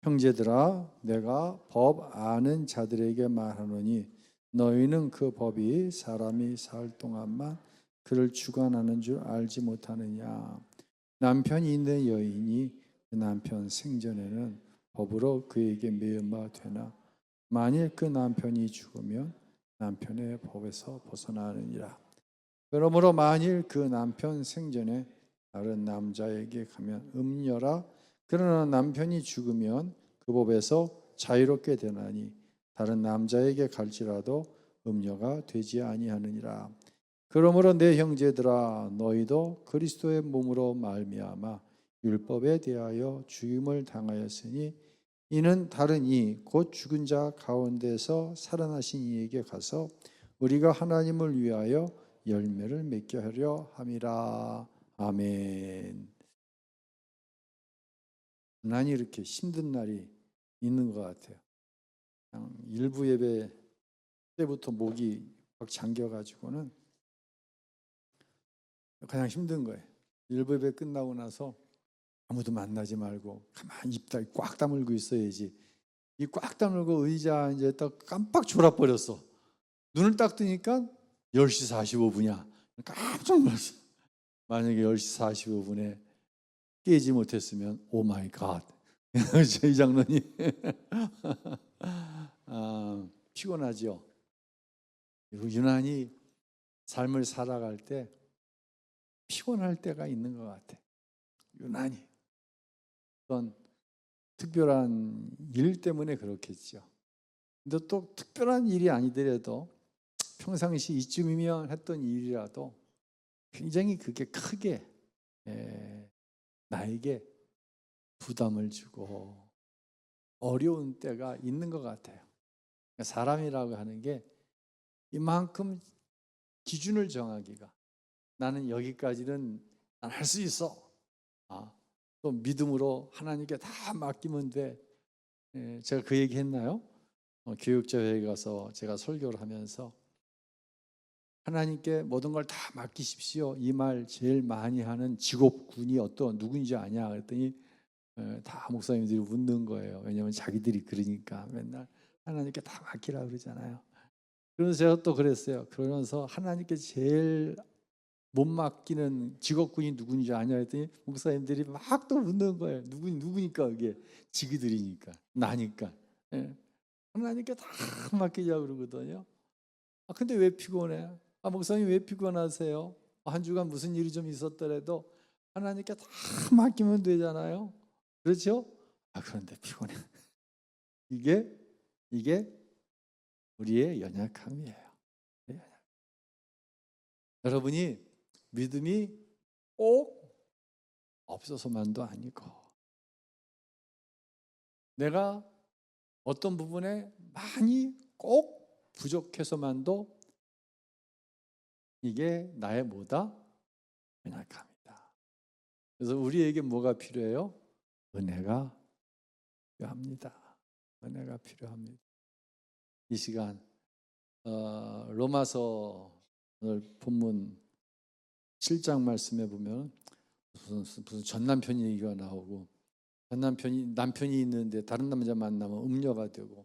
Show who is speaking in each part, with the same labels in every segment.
Speaker 1: 형제들아, 내가 법 아는 자들에게 말하노니 너희는 그 법이 사람이 살 동안만 그를 주관하는 줄 알지 못하느냐. 남편이 있는 여인이 그 남편 생전에는 법으로 그에게 매은 바 되나 만일 그 남편이 죽으면 남편의 법에서 벗어나느니라. 그러므로 만일 그 남편 생전에 다른 남자에게 가면 음녀라. 그러나 남편이 죽으면 그 법에서 자유롭게 되나니 다른 남자에게 갈지라도 음녀가 되지 아니하느니라. 그러므로 내 형제들아, 너희도 그리스도의 몸으로 말미암아 율법에 대하여 죽임을 당하였으니 이는 다른 이 곧 죽은 자 가운데서 살아나신 이에게 가서 우리가 하나님을 위하여 열매를 맺게 하려 함이라. 아멘. 유난히 이렇게 힘든 날이 있는 것 같아요. 그냥 일부 예배 때부터 목이 막 잠겨가지고는 그냥 힘든 거예요. 일부 예배 끝나고 나서 아무도 만나지 말고 가만히 입 꽉 다물고 있어야지. 이 꽉 다물고 의자 이제 딱 깜빡 졸아버렸어. 눈을 딱 뜨니까 10시 45분이야. 깜짝 놀랐어. 만약에 10시 45분에 깨지 못했으면 오 마이 갓. 저희 장로님 피곤하죠. 유난히 삶을 살아갈 때 피곤할 때가 있는 것 같아. 유난히 어떤 특별한 일 때문에 그렇겠죠. 근데 또 특별한 일이 아니더라도 평상시 이쯤이면 했던 일이라도 굉장히 그게 크게 나에게 부담을 주고 어려운 때가 있는 것 같아요. 사람이라고 하는 게 이만큼 기준을 정하기가 나는 여기까지는 난 할 수 있어. 또 믿음으로 하나님께 다 맡기면 돼. 제가 그 얘기 했나요? 교육자회에 가서 제가 설교를 하면서 하나님께 모든 걸 다 맡기십시오. 이 말 제일 많이 하는 직업군이 누군지 아냐 그랬더니 다 목사님들이 웃는 거예요. 왜냐하면 자기들이 그러니까 맨날 하나님께 다 맡기라 그러잖아요. 그래서 제가 또 그랬어요. 그러면서 하나님께 제일 못 맡기는 직업군이 누군지 아냐 했더니 목사님들이 막 또 웃는 거예요. 누구니까 그게 지기들이니까 나니까. 하나님께 다 맡기자고 그러거든요. 근데 왜 피곤해? 목사님 왜 피곤하세요? 한 주간 무슨 일이 좀 있었더라도 하나님께 다 맡기면 되잖아요. 그렇죠? 그런데 피곤해. 이게 우리의 연약함이에요. 여러분이 믿음이 꼭 없어서만도 아니고 내가 어떤 부분에 많이 꼭 부족해서만도 이게 나의 뭐다? 연약함이다. 그래서 우리에게 뭐가 필요해요? 은혜가 필요합니다. 은혜가 필요합니다. 이 시간 로마서 오늘 본문 7장 말씀에 보면 무슨 전 남편 얘기가 나오고 남편이 있는데 다른 남자 만나면 음녀가 되고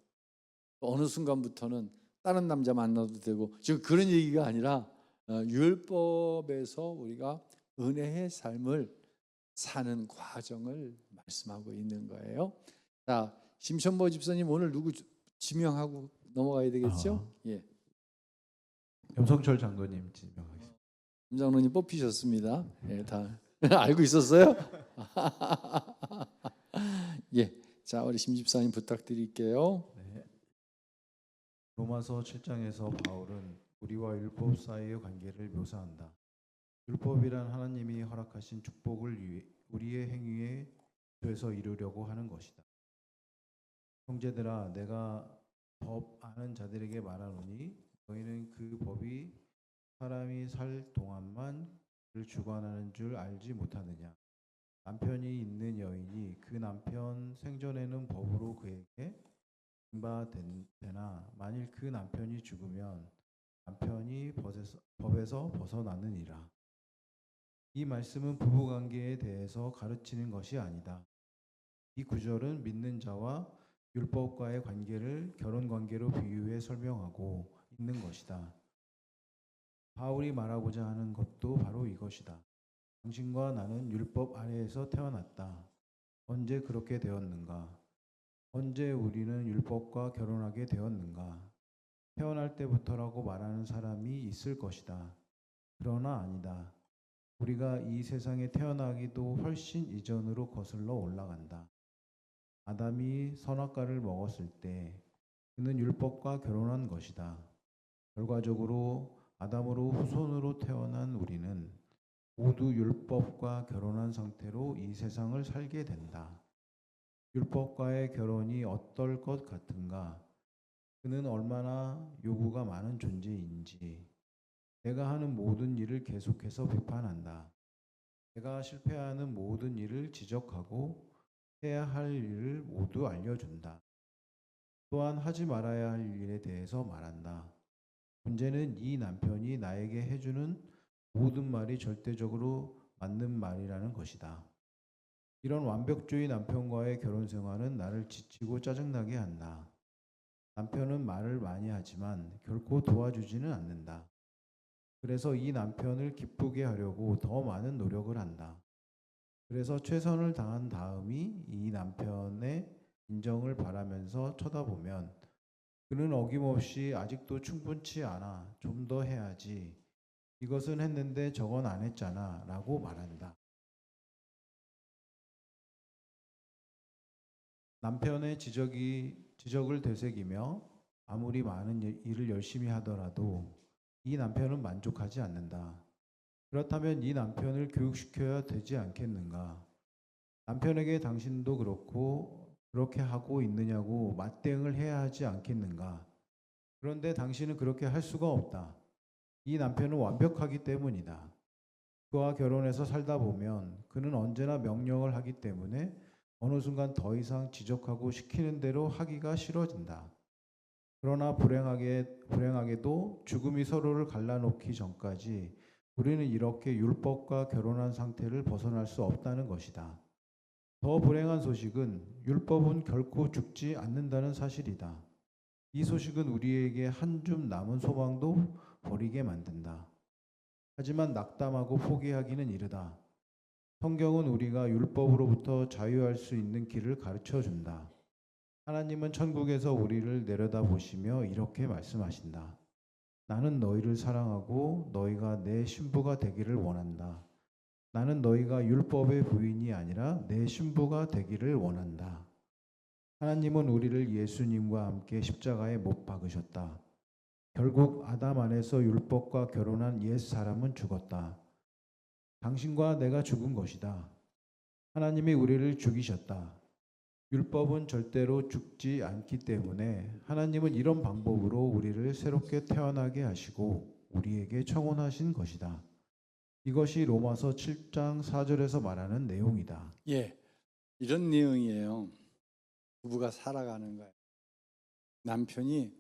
Speaker 1: 어느 순간부터는 다른 남자 만나도 되고 지금 그런 얘기가 아니라 율법에서 우리가 은혜의 삶을 사는 과정을 말씀하고 있는 거예요. 자, 심천보 집사님 오늘 누구 지명하고 넘어가야 되겠죠? 예.
Speaker 2: 염성철 장로님 지명하겠습니다.
Speaker 1: 장로님 뽑히셨습니다. 예, 다 알고 있었어요? 예. 자, 우리 심 집사님 부탁드릴게요.
Speaker 2: 네. 로마서 7장에서 바울은 우리와 율법 사이의 관계를 묘사한다. 율법이란 하나님이 허락하신 축복을 우리의 행위에 돼서 이루려고 하는 것이다. 형제들아, 내가 법 아는 자들에게 말하노니 너희는 그 법이 사람이 살 동안만 그를 주관하는 줄 알지 못하느냐. 남편이 있는 여인이 그 남편 생전에는 법으로 그에게 바 되나 만일 그 남편이 죽으면 남편이 법에서 벗어나느니라. 이 말씀은 부부관계에 대해서 가르치는 것이 아니다. 이 구절은 믿는 자와 율법과의 관계를 결혼 관계로 비유해 설명하고 있는 것이다. 바울이 말하고자 하는 것도 바로 이것이다. 당신과 나는 율법 아래에서 태어났다. 언제 그렇게 되었는가? 언제 우리는 율법과 결혼하게 되었는가? 태어날 때부터라고 말하는 사람이 있을 것이다. 그러나 아니다. 우리가 이 세상에 태어나기도 훨씬 이전으로 거슬러 올라간다. 아담이 선악과를 먹었을 때 그는 율법과 결혼한 것이다. 결과적으로 아담으로 후손으로 태어난 우리는 모두 율법과 결혼한 상태로 이 세상을 살게 된다. 율법과의 결혼이 어떨 것 같은가? 그는 얼마나 요구가 많은 존재인지 내가 하는 모든 일을 계속해서 비판한다. 내가 실패하는 모든 일을 지적하고 해야 할 일을 모두 알려준다. 또한 하지 말아야 할 일에 대해서 말한다. 문제는 이 남편이 나에게 해주는 모든 말이 절대적으로 맞는 말이라는 것이다. 이런 완벽주의 남편과의 결혼 생활은 나를 지치고 짜증나게 한다. 남편은 말을 많이 하지만 결코 도와주지는 않는다. 그래서 이 남편을 기쁘게 하려고 더 많은 노력을 한다. 그래서 최선을 다한 다음이 이 남편의 인정을 바라면서 쳐다보면 그는 어김없이 아직도 충분치 않아. 좀 더 해야지. 이것은 했는데 저건 안 했잖아. 라고 말한다. 남편의 지적을 되새기며 아무리 많은 일을 열심히 하더라도 이 남편은 만족하지 않는다. 그렇다면 이 남편을 교육시켜야 되지 않겠는가? 남편에게 당신도 그렇게 하고 있느냐고 맞대응을 해야 하지 않겠는가? 그런데 당신은 그렇게 할 수가 없다. 이 남편은 완벽하기 때문이다. 그와 결혼해서 살다 보면 그는 언제나 명령을 하기 때문에 어느 순간 더 이상 지적하고 시키는 대로 하기가 싫어진다. 그러나 불행하게도 죽음이 서로를 갈라놓기 전까지 우리는 이렇게 율법과 결혼한 상태를 벗어날 수 없다는 것이다. 더 불행한 소식은 율법은 결코 죽지 않는다는 사실이다. 이 소식은 우리에게 한 줌 남은 소망도 버리게 만든다. 하지만 낙담하고 포기하기는 이르다. 성경은 우리가 율법으로부터 자유할 수 있는 길을 가르쳐 준다. 하나님은 천국에서 우리를 내려다보시며 이렇게 말씀하신다. 나는 너희를 사랑하고 너희가 내 신부가 되기를 원한다. 나는 너희가 율법의 부인이 아니라 내 신부가 되기를 원한다. 하나님은 우리를 예수님과 함께 십자가에 못 박으셨다. 결국 아담 안에서 율법과 결혼한 옛 사람은 죽었다. 당신과 내가 죽은 것이다. 하나님이 우리를 죽이셨다. 율법은 절대로 죽지 않기 때문에 하나님은 이런 방법으로 우리를 새롭게 태어나게 하시고 우리에게 청혼하신 것이다. 이것이 로마서 7장 4절에서 말하는 내용이다.
Speaker 1: 예, 이런 내용이에요. 부부가 살아가는 거예요. 남편이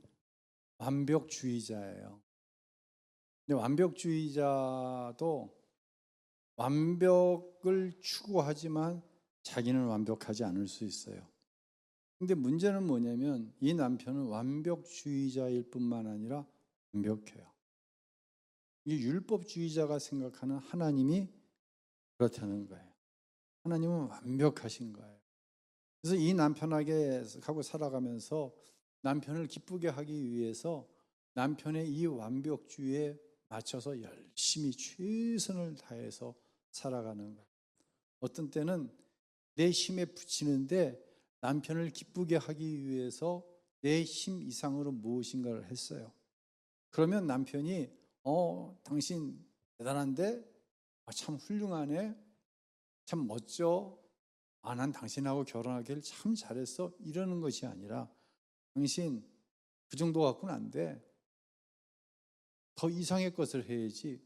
Speaker 1: 완벽주의자예요. 근데 완벽주의자도 완벽을 추구하지만 자기는 완벽하지 않을 수 있어요. 근데 문제는 뭐냐면 이 남편은 완벽주의자일 뿐만 아니라 완벽해요. 이 율법주의자가 생각하는 하나님이 그렇다는 거예요. 하나님은 완벽하신 거예요. 그래서 이 남편에게 하고 살아가면서 남편을 기쁘게 하기 위해서 남편의 이 완벽주의에 맞춰서 열심히 최선을 다해서 살아가는 거예요. 어떤 때는 내 힘에 부치는데 남편을 기쁘게 하기 위해서 내 힘 이상으로 무엇인가를 했어요. 그러면 남편이 당신 대단한데 참 훌륭하네, 참 멋져, 난 당신하고 결혼하기를 참 잘했어, 이러는 것이 아니라 당신 그 정도 갖고는 안 돼, 더 이상의 것을 해야지,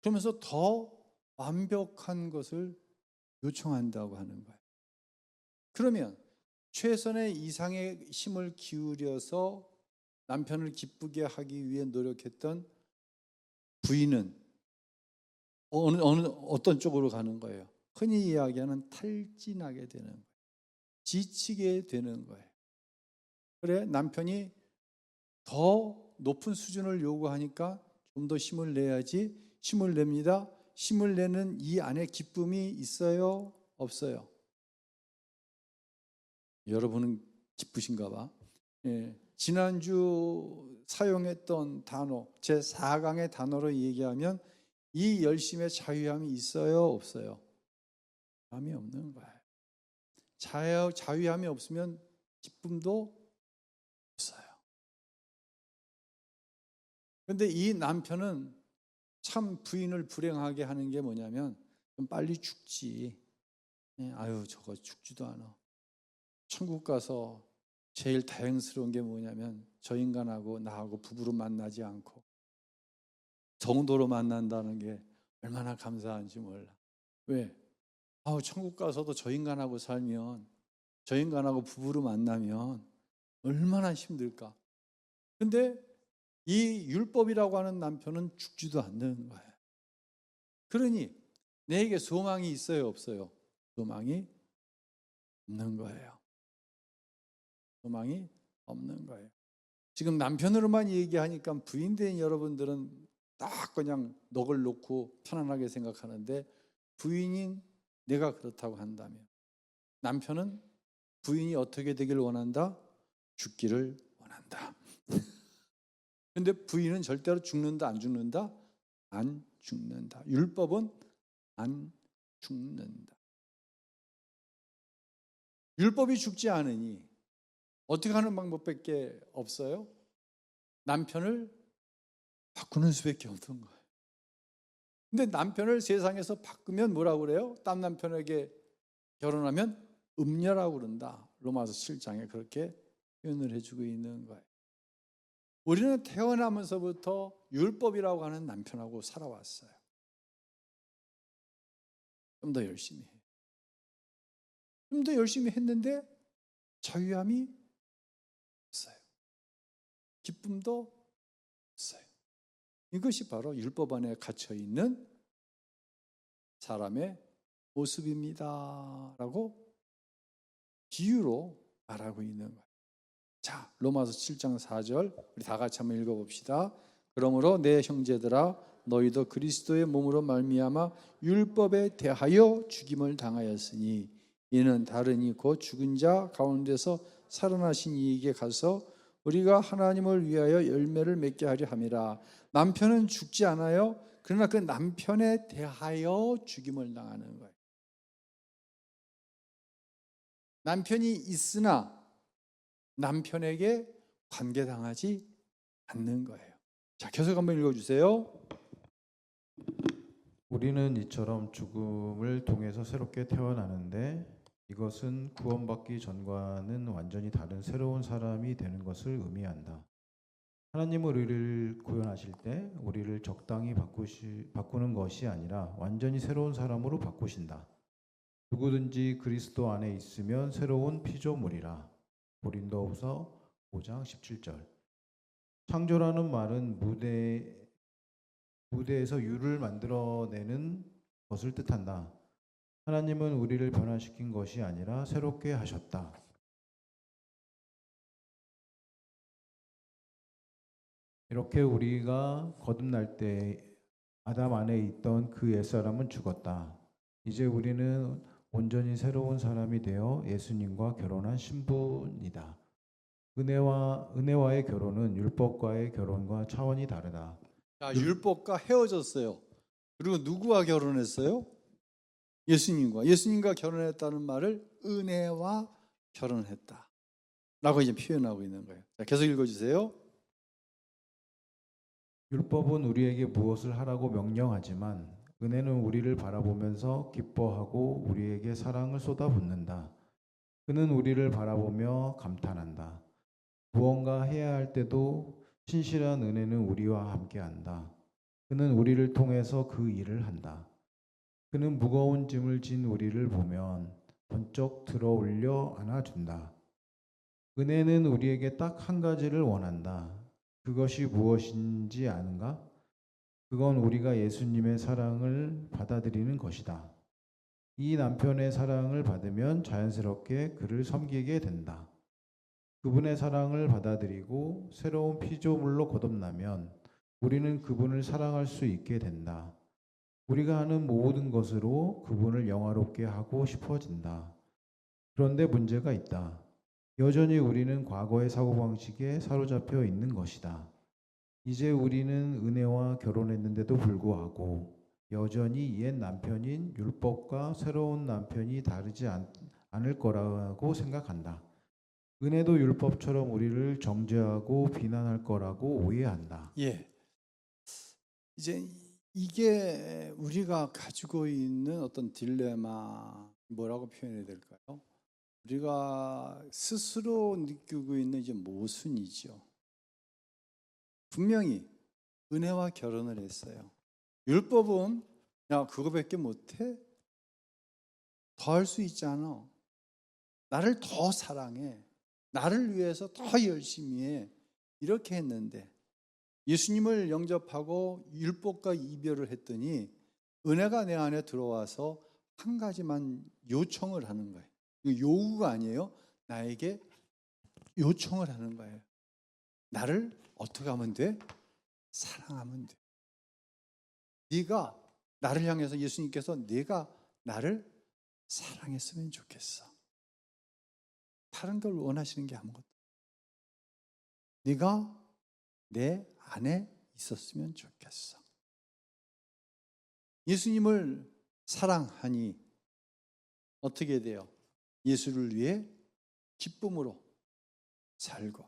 Speaker 1: 그러면서 더 완벽한 것을 요청한다고 하는 거예요. 그러면 최선의 이상의 힘을 기울여서 남편을 기쁘게 하기 위해 노력했던 부인은 어떤 쪽으로 가는 거예요? 흔히 이야기하는 탈진하게 되는 거예요. 지치게 되는 거예요. 그래, 남편이 더 높은 수준을 요구하니까 좀 더 힘을 내야지. 힘을 냅니다. 힘을 내는 이 안에 기쁨이 있어요? 없어요? 여러분은 기쁘신가 봐. 예, 지난주 사용했던 단어, 제 4강의 단어로 얘기하면 이 열심의 자유함이 있어요? 없어요? 자유함이 없는 거예요. 자유함이 없으면 기쁨도 없어요. 그런데 이 남편은 참 부인을 불행하게 하는 게 뭐냐면 좀 빨리 죽지. 아유, 저거 죽지도 않아. 천국 가서 제일 다행스러운 게 뭐냐면 저 인간하고 나하고 부부로 만나지 않고 정도로 만난다는 게 얼마나 감사한지 몰라. 왜? 아우, 천국 가서도 저 인간하고 살면, 저 인간하고 부부로 만나면 얼마나 힘들까. 근데 이 율법이라고 하는 남편은 죽지도 않는 거예요. 그러니 내게 소망이 있어요, 없어요? 소망이 없는 거예요. 소망이 없는 거예요. 지금 남편으로만 얘기하니까 부인된 여러분들은 딱 그냥 넋을 놓고 편안하게 생각하는데, 부인인 내가 그렇다고 한다면 남편은 부인이 어떻게 되길 원한다? 죽기를 원한다. 근데 부인은 절대로 죽는다, 안 죽는다? 안 죽는다. 율법은 안 죽는다. 율법이 죽지 않으니 어떻게 하는 방법밖에 없어요? 남편을 바꾸는 수밖에 없는 거예요. 근데 남편을 세상에서 바꾸면 뭐라고 그래요? 딴 남편에게 결혼하면 음녀라고 그런다. 로마서 7장에 그렇게 표현을 해주고 있는 거예요. 우리는 태어나면서부터 율법이라고 하는 남편하고 살아왔어요. 좀 더 열심히 해요. 좀 더 열심히 했는데 자유함이 없어요. 기쁨도 없어요. 이것이 바로 율법 안에 갇혀 있는 사람의 모습입니다. 라고 비유로 말하고 있는 거예요. 자, 로마서 7장 4절 우리 다 같이 한번 읽어봅시다. 그러므로 내 형제들아 너희도 그리스도의 몸으로 말미암아 율법에 대하여 죽임을 당하였으니 이는 다른 이 곧 죽은 자 가운데서 살아나신 이에게 가서 우리가 하나님을 위하여 열매를 맺게 하려 함이라. 남편은 죽지 않아요. 그러나 그 남편에 대하여 죽임을 당하는 거예요. 남편이 있으나 남편에게 관계당하지 않는 거예요. 자, 계속 한번 읽어주세요.
Speaker 2: 우리는 이처럼 죽음을 통해서 새롭게 태어나는데 이것은 구원받기 전과는 완전히 다른 새로운 사람이 되는 것을 의미한다. 하나님은 우리를 구원하실 때 우리를 적당히 바꾸는 것이 아니라 완전히 새로운 사람으로 바꾸신다. 누구든지 그리스도 안에 있으면 새로운 피조물이라. 고린도후서 5장 17절. 창조라는 말은 무대에서 유를 만들어내는 것을 뜻한다. 하나님은 우리를 변화시킨 것이 아니라 새롭게 하셨다. 이렇게 우리가 거듭날 때 아담 안에 있던 그 옛사람은 죽었다. 이제 우리는 온전히 새로운 사람이 되어 예수님과 결혼한 신부이다. 은혜와의 결혼은 율법과의 결혼과 차원이 다르다.
Speaker 1: 자, 율법과 헤어졌어요. 그리고 누구와 결혼했어요? 예수님과. 예수님과 결혼했다는 말을 은혜와 결혼했다 라고 이제 표현하고 있는 거예요. 자, 계속 읽어주세요.
Speaker 2: 율법은 우리에게 무엇을 하라고 명령하지만 은혜는 우리를 바라보면서 기뻐하고 우리에게 사랑을 쏟아붓는다. 그는 우리를 바라보며 감탄한다. 무언가 해야 할 때도 신실한 은혜는 우리와 함께한다. 그는 우리를 통해서 그 일을 한다. 그는 무거운 짐을 진 우리를 보면 번쩍 들어 올려 안아준다. 은혜는 우리에게 딱 한 가지를 원한다. 그것이 무엇인지 아는가? 그건 우리가 예수님의 사랑을 받아들이는 것이다. 이 남편의 사랑을 받으면 자연스럽게 그를 섬기게 된다. 그분의 사랑을 받아들이고 새로운 피조물로 거듭나면 우리는 그분을 사랑할 수 있게 된다. 우리가 하는 모든 것으로 그분을 영화롭게 하고 싶어진다. 그런데 문제가 있다. 여전히 우리는 과거의 사고방식에 사로잡혀 있는 것이다. 이제 우리는 은혜와 결혼했는데도 불구하고 여전히 옛 남편인 율법과 새로운 남편이 다르지 않을 거라고 생각한다. 은혜도 율법처럼 우리를 정죄하고 비난할 거라고 오해한다.
Speaker 1: 예. 이제 이게 우리가 가지고 있는 어떤 딜레마, 뭐라고 표현해야 될까요? 우리가 스스로 느끼고 있는 이제 모순이죠. 분명히 은혜와 결혼을 했어요. 율법은 야 그거밖에 못해? 더 할 수 있잖아. 나를 더 사랑해. 나를 위해서 더 열심히 해. 이렇게 했는데 예수님을 영접하고 율법과 이별을 했더니 은혜가 내 안에 들어와서 한 가지만 요청을 하는 거예요. 이거 요구가 아니에요. 나에게 요청을 하는 거예요. 나를 어떻게 하면 돼? 사랑하면 돼. 네가 나를 향해서 예수님께서 네가 나를 사랑했으면 좋겠어. 다른 걸 원하시는 게 아무것도. 네가 내 안에 있었으면 좋겠어. 예수님을 사랑하니 어떻게 돼요? 예수를 위해 기쁨으로 살고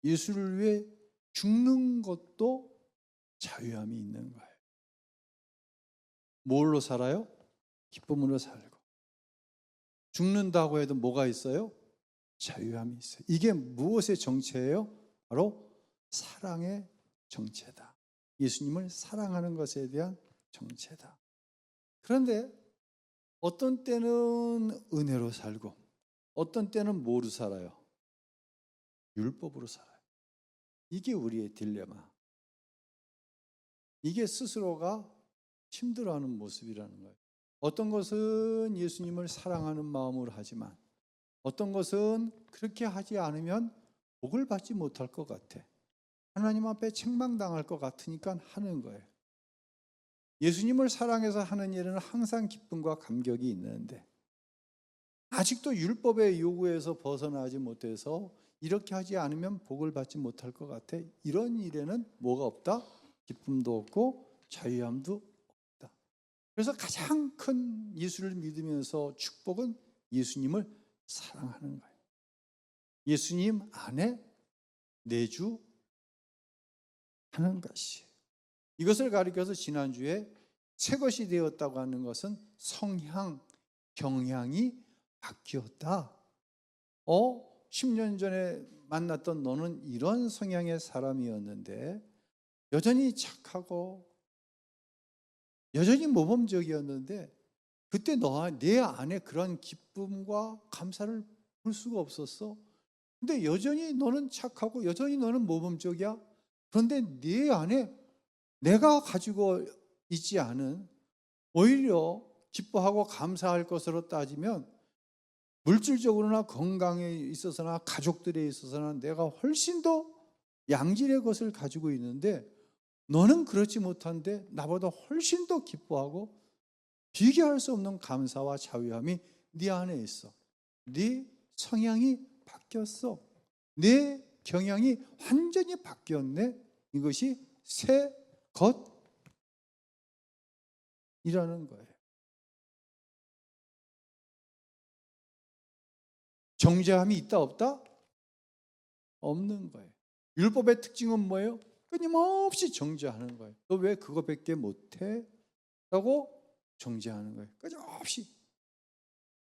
Speaker 1: 예수를 위해 죽는 것도 자유함이 있는 거예요. 뭘로 살아요? 기쁨으로 살고. 죽는다고 해도 뭐가 있어요? 자유함이 있어요. 이게 무엇의 정체예요? 바로 사랑의 정체다. 예수님을 사랑하는 것에 대한 정체다. 그런데 어떤 때는 은혜로 살고 어떤 때는 뭐로 살아요? 율법으로 살아요. 이게 우리의 딜레마. 이게 스스로가 힘들어하는 모습이라는 거예요. 어떤 것은 예수님을 사랑하는 마음으로 하지만 어떤 것은 그렇게 하지 않으면 복을 받지 못할 것 같아. 하나님 앞에 책망당할 것 같으니까 하는 거예요. 예수님을 사랑해서 하는 일은 항상 기쁨과 감격이 있는데 아직도 율법의 요구에서 벗어나지 못해서 이렇게 하지 않으면 복을 받지 못할 것 같아. 이런 일에는 뭐가 없다? 기쁨도 없고 자유함도 없다. 그래서 가장 큰 예수를 믿으면서 축복은 예수님을 사랑하는 거예요. 예수님 안에 내주하는 것이. 이것을 가리켜서 지난주에 새 것이 되었다고 하는 것은 성향, 경향이 바뀌었다. 10년 전에 만났던 너는 이런 성향의 사람이었는데 여전히 착하고 여전히 모범적이었는데 그때 내 안에 그런 기쁨과 감사를 볼 수가 없었어. 근데 여전히 너는 착하고 여전히 너는 모범적이야. 그런데 네 안에 내가 가지고 있지 않은 오히려 기뻐하고 감사할 것으로 따지면 물질적으로나 건강에 있어서나 가족들에 있어서나 내가 훨씬 더 양질의 것을 가지고 있는데 너는 그렇지 못한데 나보다 훨씬 더 기뻐하고 비교할 수 없는 감사와 자유함이 네 안에 있어. 네 성향이 바뀌었어. 내 경향이 완전히 바뀌었네. 이것이 새 것이라는 거예요. 정죄함이 있다 없다? 없는 거예요. 율법의 특징은 뭐예요? 끊임없이 정죄하는 거예요. 너 왜 그거밖에 못해? 라고 정죄하는 거예요. 끊임없이.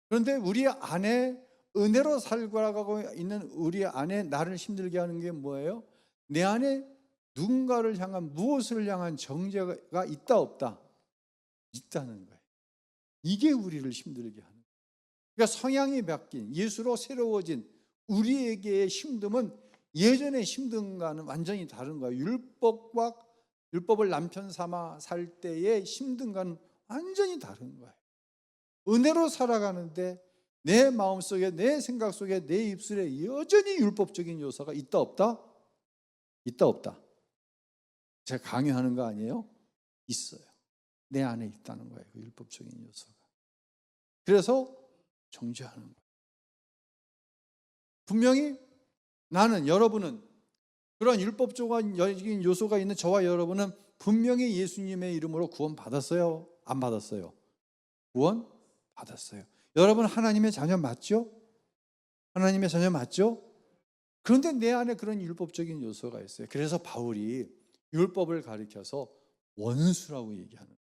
Speaker 1: 그런데 우리 안에 은혜로 살고 있는 우리 안에 나를 힘들게 하는 게 뭐예요? 내 안에 누군가를 향한 무엇을 향한 정죄가 있다 없다? 있다는 거예요. 이게 우리를 힘들게 하는 거예요. 그러니까 성향이 바뀐 예수로 새로워진 우리에게의 힘듦은 예전의 힘듦과는 완전히 다른 거예요. 율법을 남편 삼아 살 때의 힘듦과는 완전히 다른 거예요. 은혜로 살아가는데 내 마음속에, 내 생각 속에, 내 입술에 여전히 율법적인 요소가 있다 없다? 있다 없다? 제가 강요하는 거 아니에요? 있어요. 내 안에 있다는 거예요. 그 율법적인 요소가. 그래서 정죄하는 거예요. 분명히 나는, 여러분은, 그런 율법적인 요소가 있는 저와 여러분은 분명히 예수님의 이름으로 구원 받았어요? 안 받았어요? 구원 받았어요. 여러분 하나님의 자녀 맞죠? 하나님의 자녀 맞죠? 그런데 내 안에 그런 율법적인 요소가 있어요. 그래서 바울이 율법을 가리켜서 원수라고 얘기하는 거예요.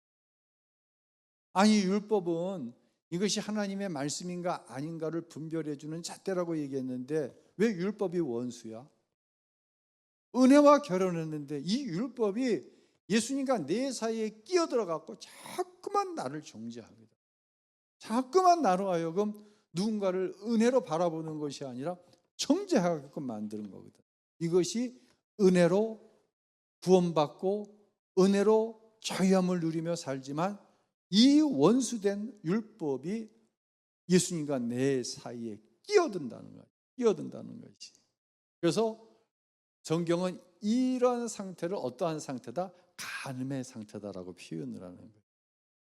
Speaker 1: 아니, 율법은 이것이 하나님의 말씀인가 아닌가를 분별해주는 잣대라고 얘기했는데 왜 율법이 원수야? 은혜와 결혼했는데 이 율법이 예수님과 내 사이에 끼어들어갖고 자꾸만 나를 정죄합니다. 자꾸만 나로 하여금 누군가를 은혜로 바라보는 것이 아니라 정죄하게끔 만드는 거거든. 이것이 은혜로 구원받고 은혜로 자유함을 누리며 살지만 이 원수된 율법이 예수님과 내 사이에 끼어든다는 거예요. 끼어든다는 것이. 그래서 성경은 이런 상태를 어떠한 상태다? 간음의 상태다라고 표현을 하는 거예요.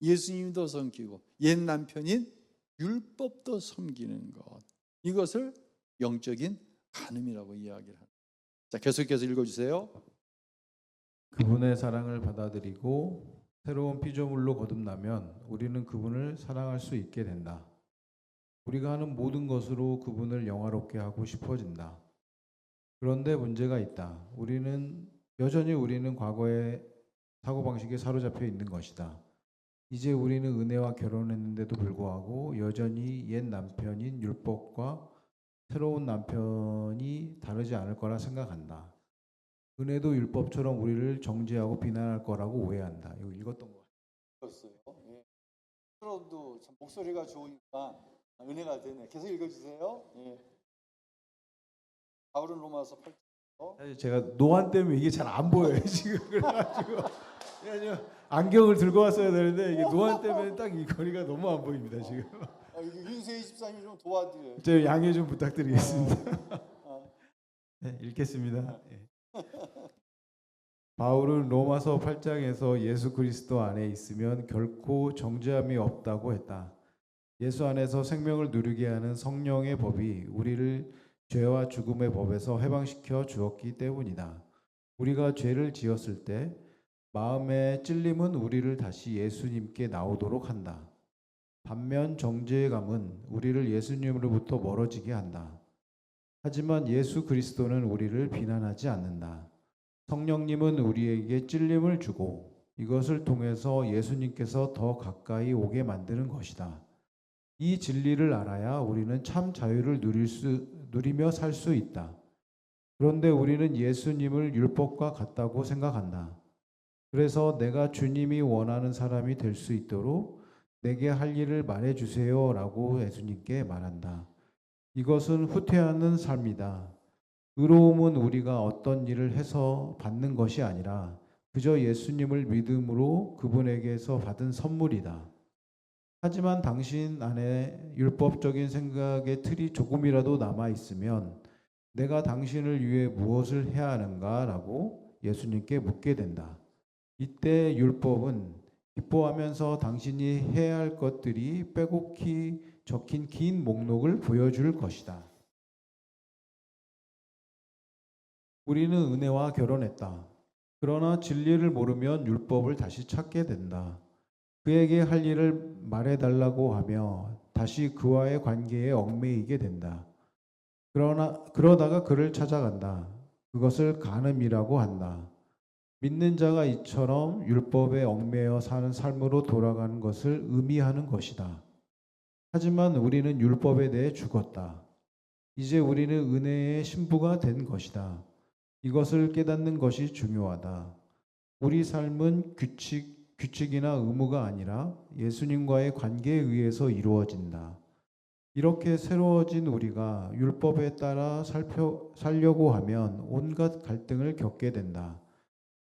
Speaker 1: 예수님도 섬기고 옛 남편인 율법도 섬기는 것. 이것을 영적인 간음이라고 이야기를 합니다. 자, 계속해서 읽어주세요.
Speaker 2: 그분의 사랑을 받아들이고 새로운 피조물로 거듭나면 우리는 그분을 사랑할 수 있게 된다. 우리가 하는 모든 것으로 그분을 영화롭게 하고 싶어진다. 그런데 문제가 있다. 여전히 우리는 과거의 사고방식에 사로잡혀 있는 것이다. 이제 우리는 은혜와 결혼했는데도 불구하고 여전히 옛 남편인 율법과 새로운 남편이 다르지 않을 거라 생각한다. 은혜도 율법처럼 우리를 정죄하고 비난할 거라고 오해한다. 이거 읽었던 거
Speaker 1: 읽었어요. 예. 들어도 참 목소리가 좋으니까 은혜가 되네. 계속 읽어주세요. 예. 바울은 로마서 8장.
Speaker 2: 사실 제가 노안 때문에 이게 잘 안 보여요 지금. 그래가지고 안경을 들고 왔어야 되는데 이게 노안 때문에 딱 이 거리가 너무 안 보입니다 지금.
Speaker 1: 윤세희 집사님 좀 도와드려요.
Speaker 2: 저 양해 좀 부탁드리겠습니다. 네, 읽겠습니다. 예. 바울은 로마서 8장에서 예수 그리스도 안에 있으면 결코 정죄함이 없다고 했다. 예수 안에서 생명을 누리게 하는 성령의 법이 우리를 죄와 죽음의 법에서 해방시켜 주었기 때문이다. 우리가 죄를 지었을 때 마음의 찔림은 우리를 다시 예수님께 나오도록 한다. 반면 정죄감은 우리를 예수님으로부터 멀어지게 한다. 하지만 예수 그리스도는 우리를 비난하지 않는다. 성령님은 우리에게 찔림을 주고 이것을 통해서 예수님께서 더 가까이 오게 만드는 것이다. 이 진리를 알아야 우리는 참 자유를 누리며 살 수 있다. 그런데 우리는 예수님을 율법과 같다고 생각한다. 그래서 내가 주님이 원하는 사람이 될 수 있도록 내게 할 일을 말해주세요 라고 예수님께 말한다. 이것은 후퇴하는 삶이다. 의로움은 우리가 어떤 일을 해서 받는 것이 아니라 그저 예수님을 믿음으로 그분에게서 받은 선물이다. 하지만 당신 안에 율법적인 생각의 틀이 조금이라도 남아있으면 내가 당신을 위해 무엇을 해야 하는가? 라고 예수님께 묻게 된다. 이때 율법은 기뻐하면서 당신이 해야 할 것들이 빼곡히 적힌 긴 목록을 보여줄 것이다. 우리는 은혜와 결혼했다. 그러나 진리를 모르면 율법을 다시 찾게 된다. 그에게 할 일을 말해달라고 하며 다시 그와의 관계에 얽매이게 된다. 그러다가 그를 찾아간다. 그것을 간음이라고 한다. 믿는 자가 이처럼 율법에 얽매여 사는 삶으로 돌아가는 것을 의미하는 것이다. 하지만 우리는 율법에 대해 죽었다. 이제 우리는 은혜의 신부가 된 것이다. 이것을 깨닫는 것이 중요하다. 우리 삶은 규칙이나 의무가 아니라 예수님과의 관계에 의해서 이루어진다. 이렇게 새로워진 우리가 율법에 따라 살려고 하면 온갖 갈등을 겪게 된다.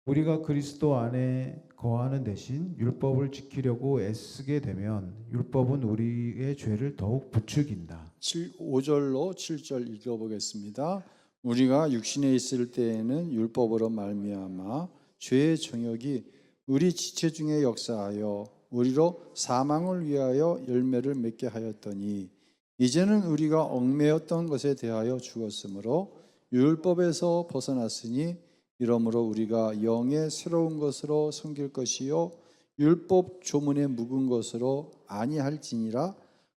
Speaker 2: 우리가 그리스도 안에 거하는 대신 율법을 지키려고 애쓰게 되면 율법은 우리의 죄를 더욱 부추긴다.
Speaker 1: 5절로 7절 읽어보겠습니다. 우리가 육신에 있을 때에는 율법으로 말미암아 죄의 정욕이 우리 지체 중에 역사하여 우리로 사망을 위하여 열매를 맺게 하였더니 이제는 우리가 얽매였던 것에 대하여 죽었으므로 율법에서 벗어났으니 이러므로 우리가 영의 새로운 것으로 섬길 것이요 율법 조문에 묵은 것으로 아니할지니라.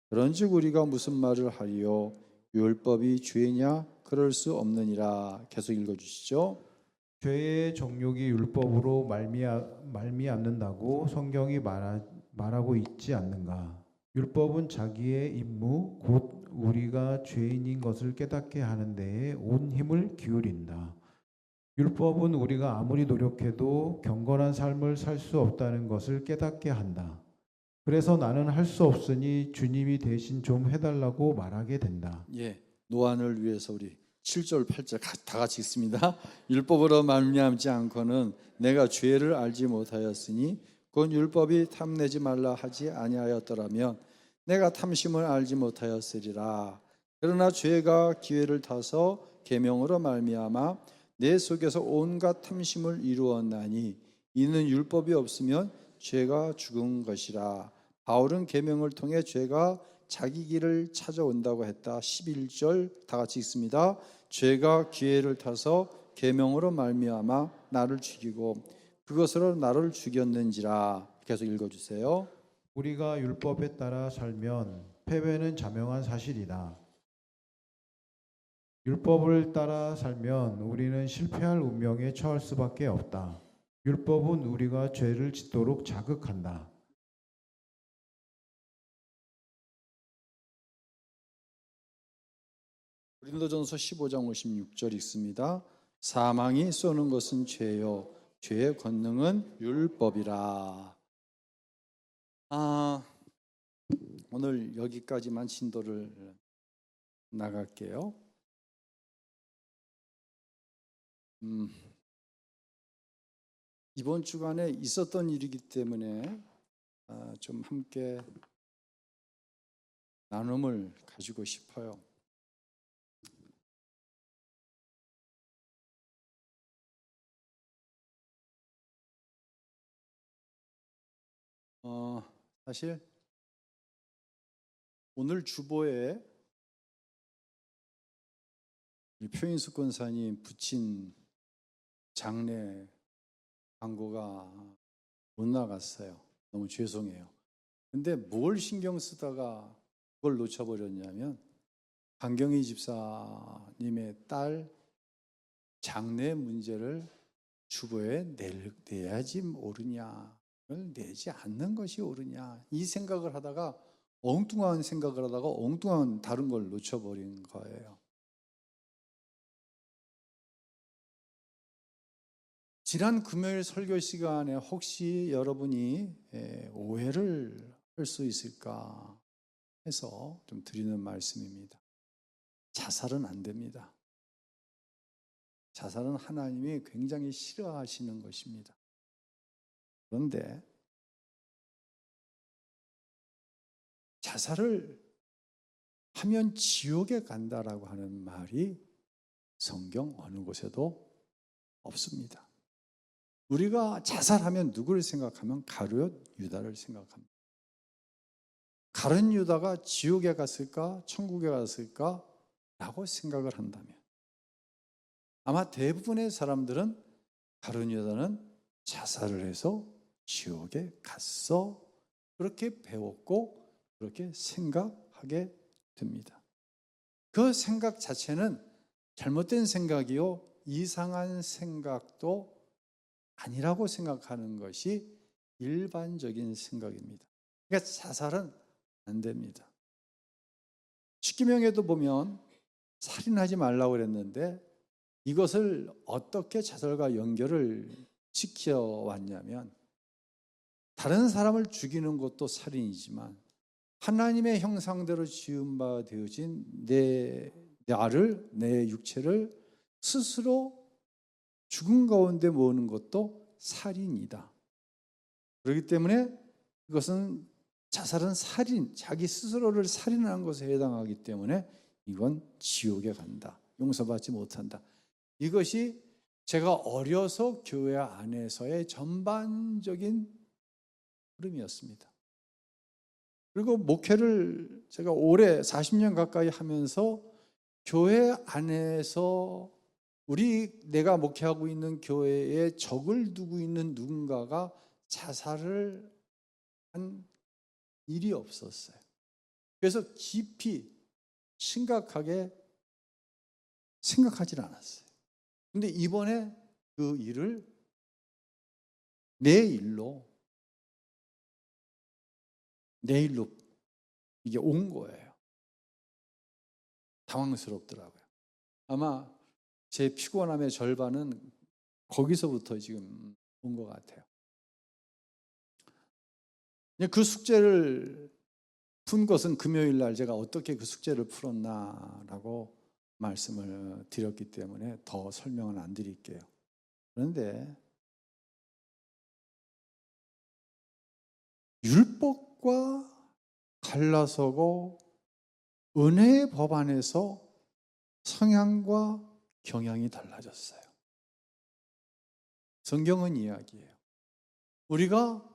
Speaker 1: 그런즉 우리가 무슨 말을 하리요 율법이 죄냐 그럴 수 없느니라. 계속 읽어주시죠.
Speaker 2: 죄의 정욕이 율법으로 말미암는다고 성경이 말하고 있지 않는가? 율법은 자기의 임무 곧 우리가 죄인인 것을 깨닫게 하는 데에 온 힘을 기울인다. 율법은 우리가 아무리 노력해도 경건한 삶을 살 수 없다는 것을 깨닫게 한다. 그래서 나는 할 수 없으니 주님이 대신 좀 해달라고 말하게 된다.
Speaker 1: 예, 노안을 위해서 우리 7절 8절 다 같이 읽습니다. 율법으로 말미암지 않고는 내가 죄를 알지 못하였으니 곧 율법이 탐내지 말라 하지 아니하였더라면 내가 탐심을 알지 못하였으리라. 그러나 죄가 기회를 타서 계명으로 말미암아 내 속에서 온갖 탐심을 이루었나니 이는 율법이 없으면 죄가 죽은 것이라. 바울은 계명을 통해 죄가 자기 길을 찾아온다고 했다. 11절 다 같이 읽습니다. 죄가 기회를 타서 계명으로 말미암아 나를 죽이고 그것으로 나를 죽였는지라. 계속 읽어주세요.
Speaker 2: 우리가 율법에 따라 살면 패배는 자명한 사실이다. 율법을 따라 살면 우리는 실패할 운명에 처할 수밖에 없다. 율법은 우리가 죄를 짓도록 자극한다.
Speaker 1: 고린도전서 15장 56절 읽습니다. 사망이 쏘는 것은 죄요 죄의 권능은 율법이라. 오늘 여기까지만 진도를 나갈게요. 이번 주간에 있었던 일이기 때문에 좀 함께 나눔을 가지고 싶어요. 사실 오늘 주보에 표인숙 권사님 붙인 장례 광고가 못 나갔어요. 너무 죄송해요. 근데 뭘 신경 쓰다가 그걸 놓쳐버렸냐면 강경희 집사님의 딸 장례 문제를 주보에 내야지 옳으냐, 내지 않는 것이 옳으냐, 이 생각을 하다가 엉뚱한 생각을 하다가 엉뚱한 다른 걸 놓쳐버린 거예요. 지난 금요일 설교 시간에 혹시 여러분이 오해를 할 수 있을까 해서 좀 드리는 말씀입니다. 자살은 안 됩니다. 자살은 하나님이 굉장히 싫어하시는 것입니다. 그런데 자살을 하면 지옥에 간다라고 하는 말이 성경 어느 곳에도 없습니다. 우리가 자살하면 누구를 생각하면 가룟 유다를 생각합니다. 가룟 유다가 지옥에 갔을까 천국에 갔을까 라고 생각을 한다면 아마 대부분의 사람들은 가룟 유다는 자살을 해서 지옥에 갔어 그렇게 배웠고 그렇게 생각하게 됩니다. 그 생각 자체는 잘못된 생각이요 이상한 생각도 아니라고 생각하는 것이 일반적인 생각입니다. 그러니까 자살은 안 됩니다. 십계명에도 보면 살인하지 말라고 그랬는데 이것을 어떻게 자살과 연결을 시켜왔냐면 다른 사람을 죽이는 것도 살인이지만 하나님의 형상대로 지은 바 되어진 내 육체를 스스로 죽음 가운데 모으는 것도 살인이다. 그렇기 때문에 이것은 자살은 살인, 자기 스스로를 살인하는 것에 해당하기 때문에 이건 지옥에 간다. 용서받지 못한다. 이것이 제가 어려서 교회 안에서의 전반적인 흐름이었습니다. 그리고 목회를 제가 올해 40년 가까이 하면서 교회 안에서 내가 목회하고 있는 교회에 적을 두고 있는 누군가가 자살을 한 일이 없었어요. 그래서 깊이 심각하게 생각하지 않았어요. 근데 이번에 그 일을 내 일로 이게 온 거예요. 당황스럽더라고요. 아마 제 피곤함의 절반은 거기서부터 지금 온 것 같아요. 그 숙제를 푼 것은 금요일 날 제가 어떻게 그 숙제를 풀었나라고 말씀을 드렸기 때문에 더 설명은 안 드릴게요. 그런데 율법과 갈라서고 은혜의 법 안에서 성향과 경향이 달라졌어요. 성경은 이야기해요. 우리가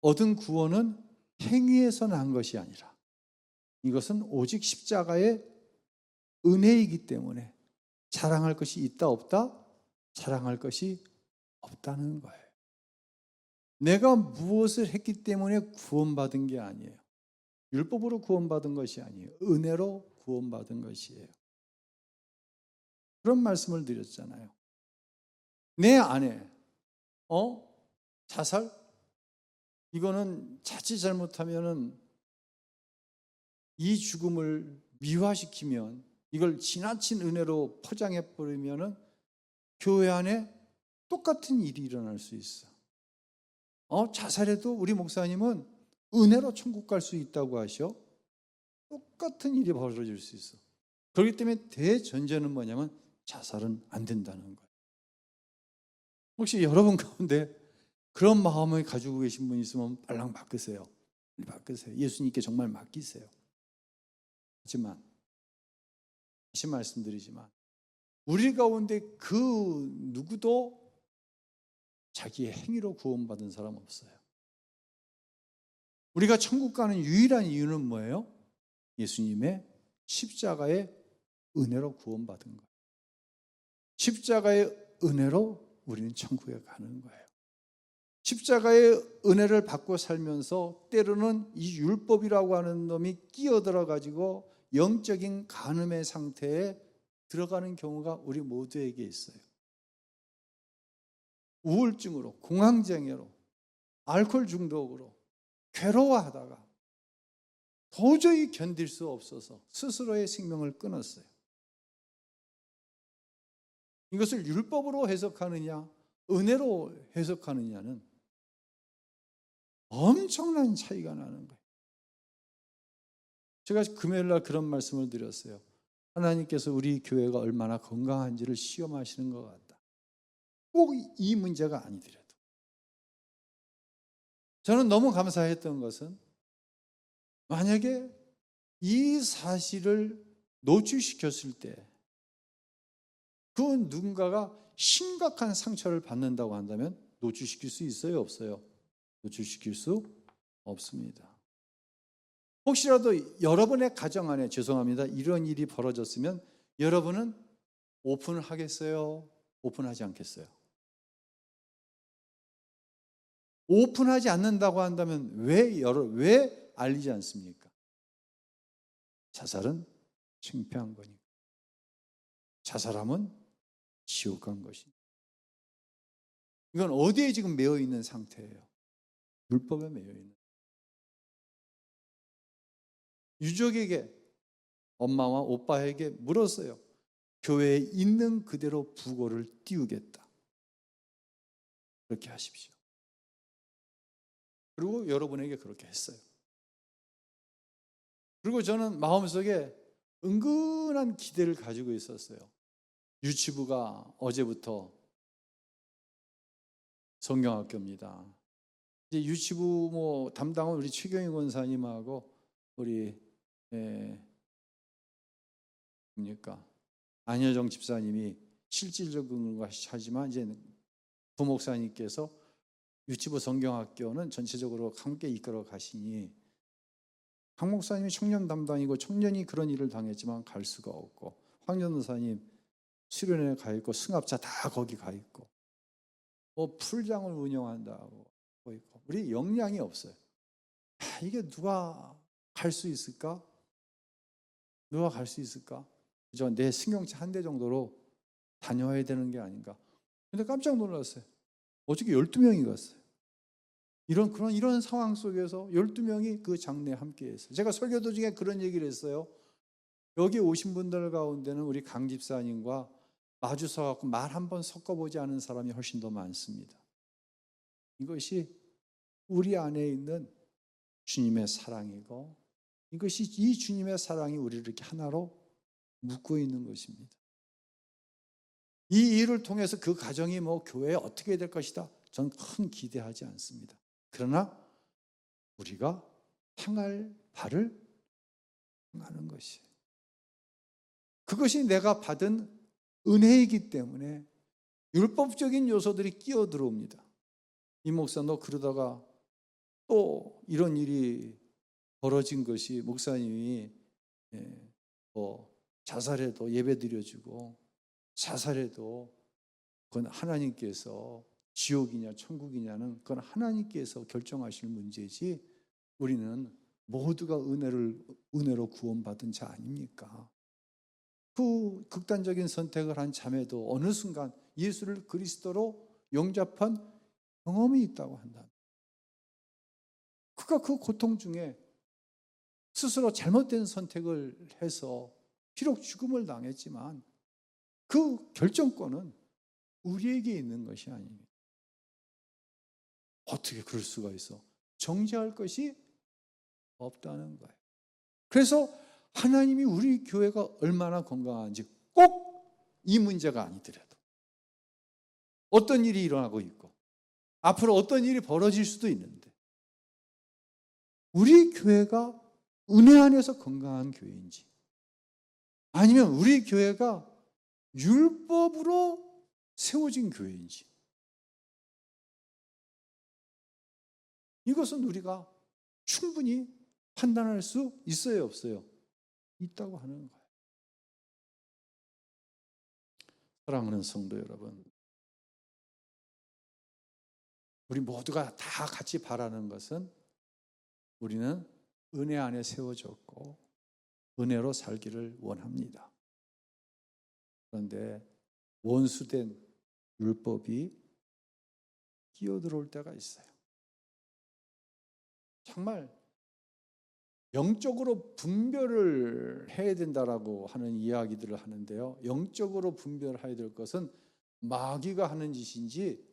Speaker 1: 얻은 구원은 행위에서 난 것이 아니라 이것은 오직 십자가의 은혜이기 때문에 자랑할 것이 있다 없다? 자랑할 것이 없다는 거예요. 내가 무엇을 했기 때문에 구원받은 게 아니에요. 율법으로 구원받은 것이 아니에요. 은혜로 구원받은 것이에요. 그런 말씀을 드렸잖아요. 내 안에 자살? 이거는 자칫 잘못하면은 이 죽음을 미화시키면 이걸 지나친 은혜로 포장해 버리면은 교회 안에 똑같은 일이 일어날 수 있어. 자살해도 우리 목사님은 은혜로 천국 갈 수 있다고 하셔. 똑같은 일이 벌어질 수 있어. 그렇기 때문에 대전제는 뭐냐면 자살은 안 된다는 거예요. 혹시 여러분 가운데 그런 마음을 가지고 계신 분 있으면 빨랑 바꾸세요. 예수님께 정말 맡기세요. 하지만 다시 말씀드리지만 우리 가운데 그 누구도 자기의 행위로 구원받은 사람 없어요. 우리가 천국 가는 유일한 이유는 뭐예요? 예수님의 십자가의 은혜로 구원받은 거예요. 십자가의 은혜로 우리는 천국에 가는 거예요. 십자가의 은혜를 받고 살면서 때로는 이 율법이라고 하는 놈이 끼어들어 가지고 영적인 간음의 상태에 들어가는 경우가 우리 모두에게 있어요. 우울증으로, 공황장애로, 알코올 중독으로 괴로워하다가 도저히 견딜 수 없어서 스스로의 생명을 끊었어요. 이것을 율법으로 해석하느냐, 은혜로 해석하느냐는 엄청난 차이가 나는 거예요. 제가 금요일 날 그런 말씀을 드렸어요. 하나님께서 우리 교회가 얼마나 건강한지를 시험하시는 것 같다. 꼭 이 문제가 아니더라도. 저는 너무 감사했던 것은 만약에 이 사실을 노출시켰을 때 그 누군가가 심각한 상처를 받는다고 한다면 노출시킬 수 있어요? 없어요? 노출시킬 수 없습니다. 혹시라도 여러분의 가정 안에 죄송합니다. 이런 일이 벌어졌으면 여러분은 오픈하겠어요? 오픈하지 않겠어요? 오픈하지 않는다고 한다면 왜 알리지 않습니까? 자살은 창피한 거니까. 자살하면 지옥 간 것이니까. 이건 어디에 지금 매여 있는 상태예요? 율법에 매여 있는. 유족에게 엄마와 오빠에게 물었어요. 교회에 있는 그대로 부고를 띄우겠다. 그렇게 하십시오. 그리고 여러분에게 그렇게 했어요. 그리고 저는 마음속에 은근한 기대를 가지고 있었어요. 유치부가 어제부터 성경학교입니다. 이제 유치부 담당은 우리 최경희 권사님하고 우리 뭡니까 안여정 집사님이 실질적인 거 하지만 이제 부목사님께서 유치부 성경학교는 전체적으로 함께 이끌어 가시니 강 목사님이 청년 담당이고 청년이 그런 일을 당했지만 갈 수가 없고 황 전도사님 수련회에 가 있고 승합차 다 거기 가 있고 풀장을 운영한다고 있고 우리 역량이 없어요. 이게 누가 갈 수 있을까? 누가 갈 수 있을까? 그저 내 승용차 한 대 정도로 다녀야 되는 게 아닌가. 근데 깜짝 놀랐어요. 어떻게 12명이 갔어요. 이런 상황 속에서 12명이 그 장례에 함께 했어요. 제가 설교 도중에 그런 얘기를 했어요. 여기 오신 분들 가운데는 우리 강 집사님과 마주서 갖고 말 한 번 섞어보지 않은 사람이 훨씬 더 많습니다. 이것이 우리 안에 있는 주님의 사랑이고 이것이 이 주님의 사랑이 우리를 이렇게 하나로 묶고 있는 것입니다. 이 일을 통해서 그 가정이 교회에 어떻게 될 것이다. 저는 큰 기대하지 않습니다. 그러나 우리가 향할 바를 향하는 것이 그것이 내가 받은 은혜이기 때문에 율법적인 요소들이 끼어 들어옵니다. 이 목사 너 그러다가 또 이런 일이 벌어진 것이 목사님이 자살해도 예배 드려주고 자살해도 그건 하나님께서 지옥이냐 천국이냐는 그건 하나님께서 결정하실 문제지 우리는 모두가 은혜로 구원받은 자 아닙니까? 그 극단적인 선택을 한 자매도 어느 순간 예수를 그리스도로 영접한 경험이 있다고 한다. 그가 그 고통 중에 스스로 잘못된 선택을 해서 비록 죽음을 당했지만 그 결정권은 우리에게 있는 것이 아닙니다. 어떻게 그럴 수가 있어? 정죄할 것이 없다는 거예요. 그래서 하나님이 우리 교회가 얼마나 건강한지 꼭 이 문제가 아니더라도 어떤 일이 일어나고 있고 앞으로 어떤 일이 벌어질 수도 있는데 우리 교회가 은혜 안에서 건강한 교회인지 아니면 우리 교회가 율법으로 세워진 교회인지 이것은 우리가 충분히 판단할 수 있어요, 없어요? 있다고 하는 거예요. 사랑하는 성도 여러분, 우리 모두가 다 같이 바라는 것은 우리는 은혜 안에 세워졌고 은혜로 살기를 원합니다. 그런데 원수된 율법이 끼어들어올 때가 있어요. 정말 영적으로 분별을 해야 된다라고 하는 이야기들을 하는데요. 영적으로 분별해야 될 것은 마귀가 하는 짓인지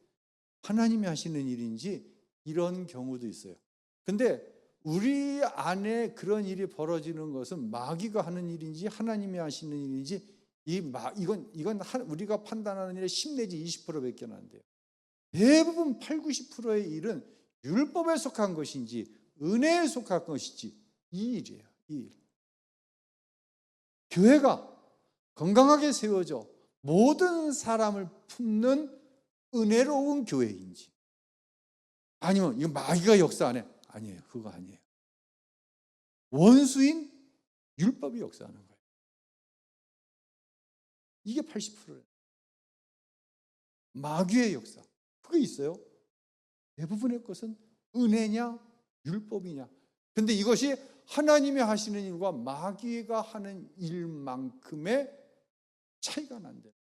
Speaker 1: 하나님이 하시는 일인지 이런 경우도 있어요. 근데 우리 안에 그런 일이 벌어지는 것은 마귀가 하는 일인지 하나님이 하시는 일인지 이건 우리가 판단하는 일의 10 내지 20%밖에 안 돼요. 대부분 80-90%의 일은 율법에 속한 것인지 은혜에 속한 것인지 이 일이에요. 이 일. 교회가 건강하게 세워져 모든 사람을 품는 은혜로운 교회인지 아니면 이거 마귀가 역사 안 해? 아니에요. 그거 아니에요. 원수인 율법이 역사하는 거예요. 이게 80%예요. 마귀의 역사. 그게 있어요. 대부분의 것은 은혜냐 율법이냐. 근데 이것이 하나님이 하시는 일과 마귀가 하는 일만큼의 차이가 난대요.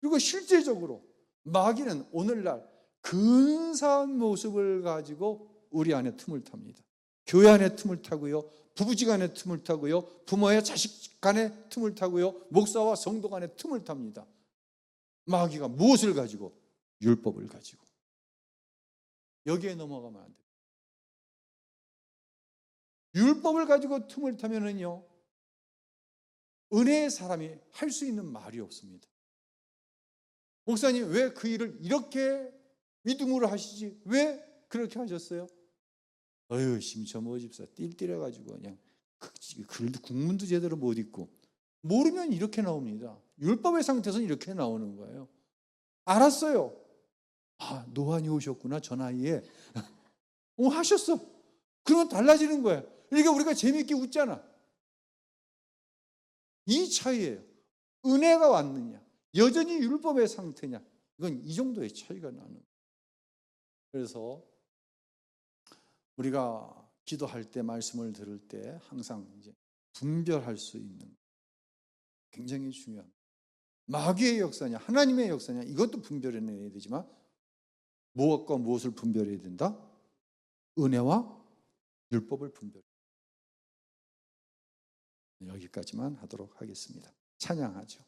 Speaker 1: 그리고 실제적으로 마귀는 오늘날 근사한 모습을 가지고 우리 안에 틈을 탑니다. 교회 안에 틈을 타고요. 부부지간에 틈을 타고요. 부모의 자식 간에 틈을 타고요. 목사와 성도 간에 틈을 탑니다. 마귀가 무엇을 가지고? 율법을 가지고. 여기에 넘어가면 안 돼요. 율법을 가지고 틈을 타면은요, 은혜의 사람이 할 수 있는 말이 없습니다. 목사님, 왜 그 일을 이렇게 믿음으로 하시지 왜 그렇게 하셨어요? 심처모 집사 띨띨해가지고 그냥 글도 국문도 제대로 못 읽고 모르면 이렇게 나옵니다. 율법의 상태에서는 이렇게 나오는 거예요. 알았어요. 노안이 오셨구나 저 나이에. 하셨어. 그러면 달라지는 거야. 그러니까 우리가 재미있게 웃잖아. 이 차이예요. 은혜가 왔느냐 여전히 율법의 상태냐, 이건 이 정도의 차이가 나는 거예요. 그래서 우리가 기도할 때 말씀을 들을 때 항상 이제 분별할 수 있는 굉장히 중요합니다. 마귀의 역사냐 하나님의 역사냐 이것도 분별해내야 되지만 무엇과 무엇을 분별해야 된다? 은혜와 율법을 분별해. 여기까지만 하도록 하겠습니다. 찬양하죠.